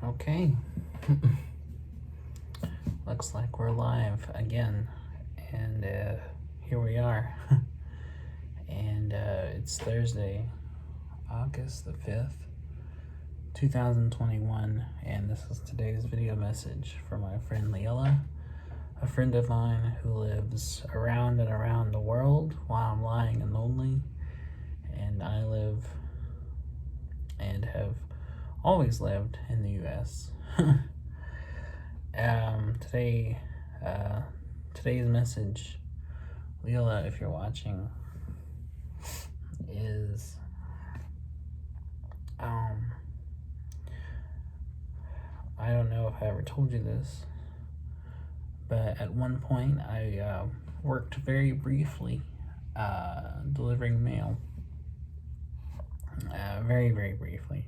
Okay. Looks like we're live again. And here we are. And it's Thursday, August the 5th, 2021. And this is today's video message for my friend Lilla, a friend of mine who lives around and around the world while I'm lying and lonely. And I live and have always lived in the US. Today's message, Lila, if you're watching, is I don't know if I ever told you this, but at one point I worked very briefly delivering mail. Very, very briefly.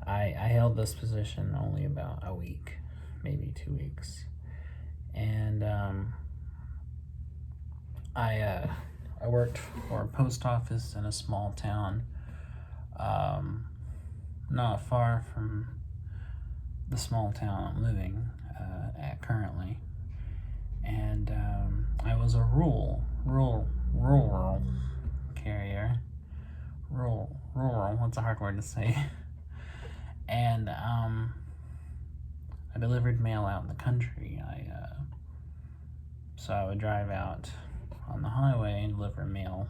I held this position only about a week, maybe 2 weeks, and I worked for a post office in a small town, not far from the small town I'm living at currently, and I was a rural carrier. Rural, what's a hard word to say? And I delivered mail out in the country. So I would drive out on the highway and deliver mail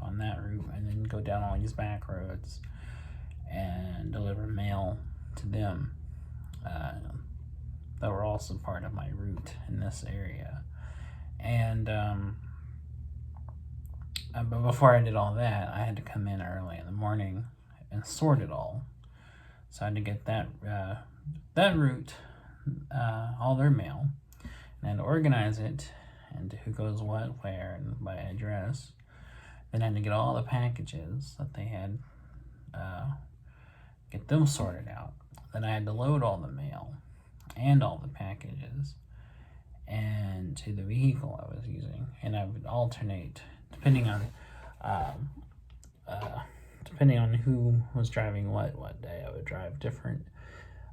on that route, and then go down all these back roads and deliver mail to them that were also part of my route in this area. And but before I did all that, I had to come in early in the morning and sort it all. So I had to get that route, all their mail, and I had to organize it and who goes what, where, and by address. Then I had to get all the packages that they had, get them sorted out. Then I had to load all the mail and all the packages and to the vehicle I was using, and I would alternate depending on who was driving what day. I would drive different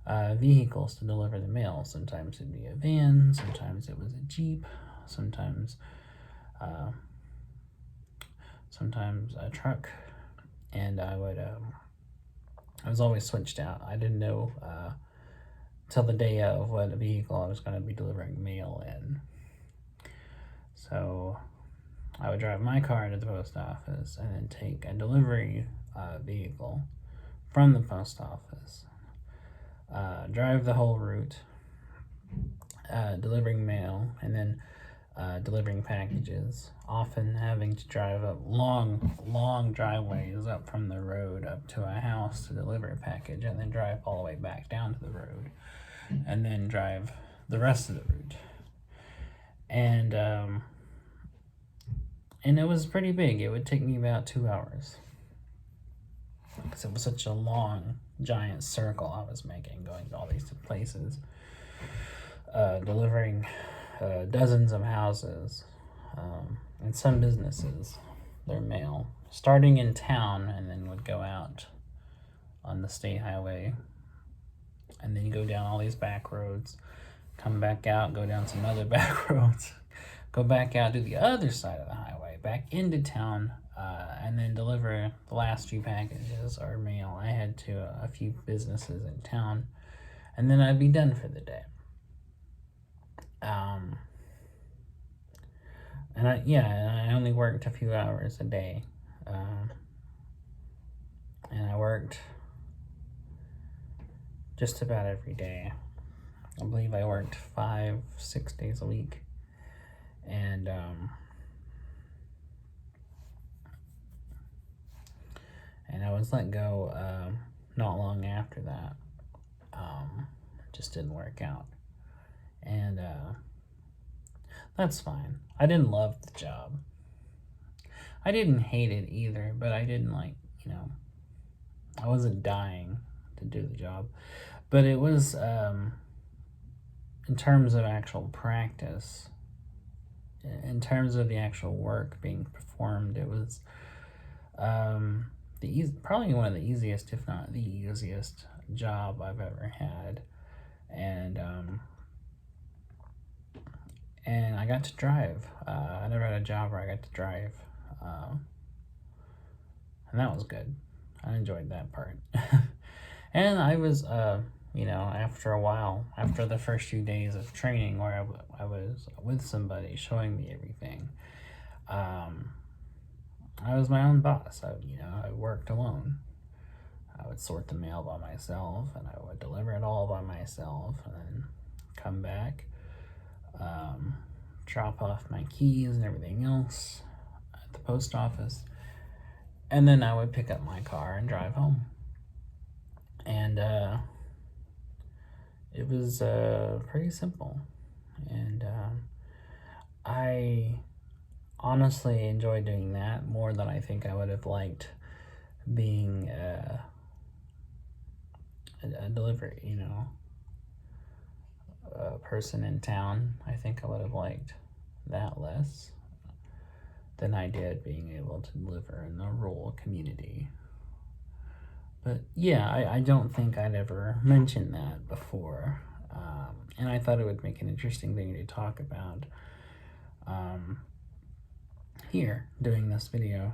vehicles to deliver the mail. Sometimes it'd be a van, sometimes it was a Jeep, sometimes a truck, and I was always switched out. I didn't know till the day of what vehicle I was going to be delivering mail in. So I would drive my car to the post office and then take a delivery vehicle from the post office, drive the whole route, delivering mail, and then delivering packages, often having to drive up long driveways up from the road up to a house to deliver a package, and then drive all the way back down to the road, and then drive the rest of the route. And it was pretty big. It would take me about 2 hours, because it was such a long, giant circle I was making, going to all these places, delivering dozens of houses and some businesses their mail, starting in town, and then would go out on the state highway, and then you go down all these back roads, come back out, go down some other back roads, go back out to the other side of the highway, back into town, and then deliver the last few packages or mail I had to a few businesses in town, and then I'd be done for the day. And I only worked a few hours a day, and I worked just about every day. I believe I worked 5-6 days a week, and I was let go not long after that. It just didn't work out, and that's fine. I didn't love the job. I didn't hate it either, but I didn't I wasn't dying to do the job. But it was, in terms of actual practice, in terms of the actual work being performed, it was probably one of the easiest, if not the easiest, job I've ever had, and I got to drive. I never had a job where I got to drive, and that was good. I enjoyed that part. And I was, after a while, after the first few days of training where I was with somebody showing me everything, I was my own boss. I worked alone. I would sort the mail by myself, and I would deliver it all by myself, and then come back, drop off my keys and everything else at the post office, and then I would pick up my car and drive home. And it was pretty simple, and I honestly enjoyed doing that more than I think I would have liked being a delivery, a person in town. I think I would have liked that less than I did being able to deliver in the rural community. But yeah, I don't think I'd ever mentioned that before. And I thought it would make an interesting thing to talk about here, doing this video.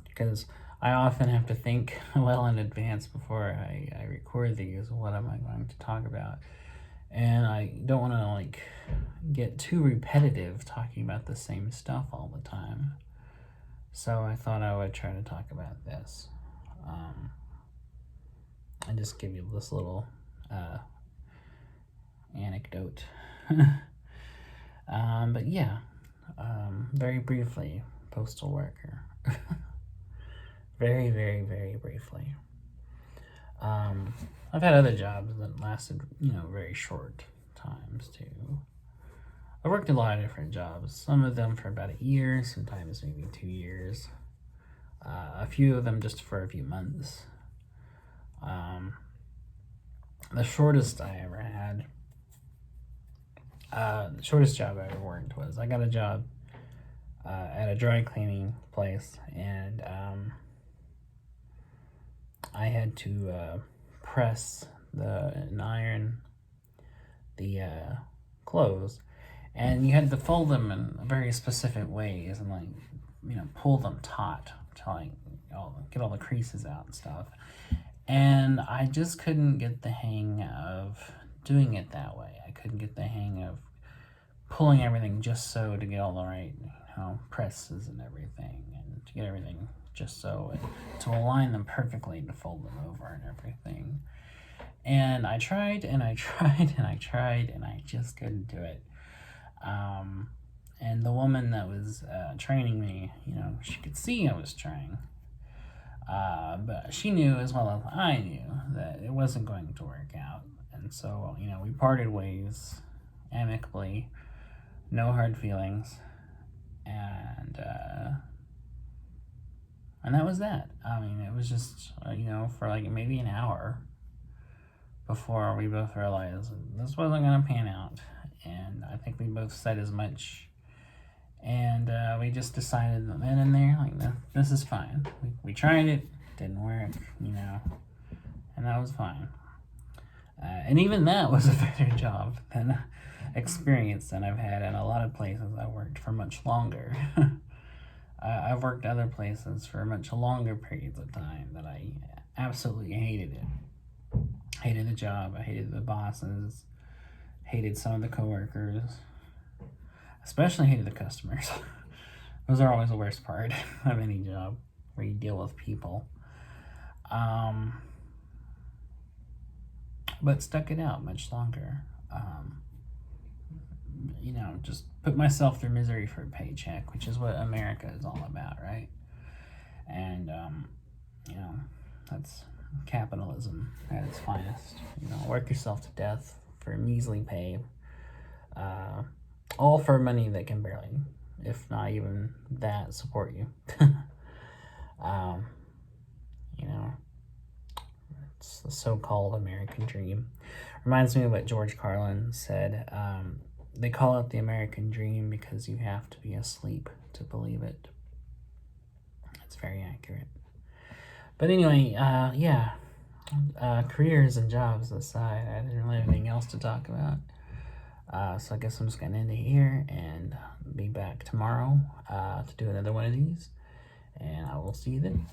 Because I often have to think well in advance before I record these. What am I going to talk about? And I don't want to get too repetitive talking about the same stuff all the time. So I thought I would try to talk about this. And just give you this little anecdote. But yeah, very briefly, postal worker. Very, very, very briefly. I've had other jobs that lasted, very short times too. I worked a lot of different jobs, some of them for about a year, sometimes maybe 2 years. A few of them just for a few months. The shortest I ever had, the shortest job I ever worked was, I got a job at a dry cleaning place, and I had to press and iron the clothes, and you had to fold them in very specific ways and pull them taut to get all the creases out and stuff. And I just couldn't get the hang of doing it that way. I couldn't get the hang of pulling everything just so to get all the right presses and everything, and to get everything just so, and to align them perfectly, to fold them over and everything. And I tried and I tried and I tried, and I just couldn't do it. And the woman that was training me, she could see I was trying. But she knew as well as I knew that it wasn't going to work out. And so, we parted ways amicably, no hard feelings. And that was that. It was just, for maybe an hour before we both realized this wasn't going to pan out. And I think we both said as much. And we just decided then and there, this is fine. We tried it, didn't work, and that was fine. And even that was a better job than experience than I've had in a lot of places I worked for much longer. I've worked other places for much longer periods of time that I absolutely hated it. Hated the job, I hated the bosses, hated some of the coworkers, especially hated the customers. Those are always the worst part of any job where you deal with people. But stuck it out much longer. Just put myself through misery for a paycheck, which is what America is all about, right? And, that's capitalism at its finest. Work yourself to death for measly pay. All for money that can barely, if not even that, support you. It's the so-called American dream. Reminds me of what George Carlin said. They call it the American dream because you have to be asleep to believe it. That's very accurate. But anyway, yeah. Careers and jobs aside, I didn't really have anything else to talk about. So I guess I'm just gonna end it here and be back tomorrow to do another one of these. And I will see you then.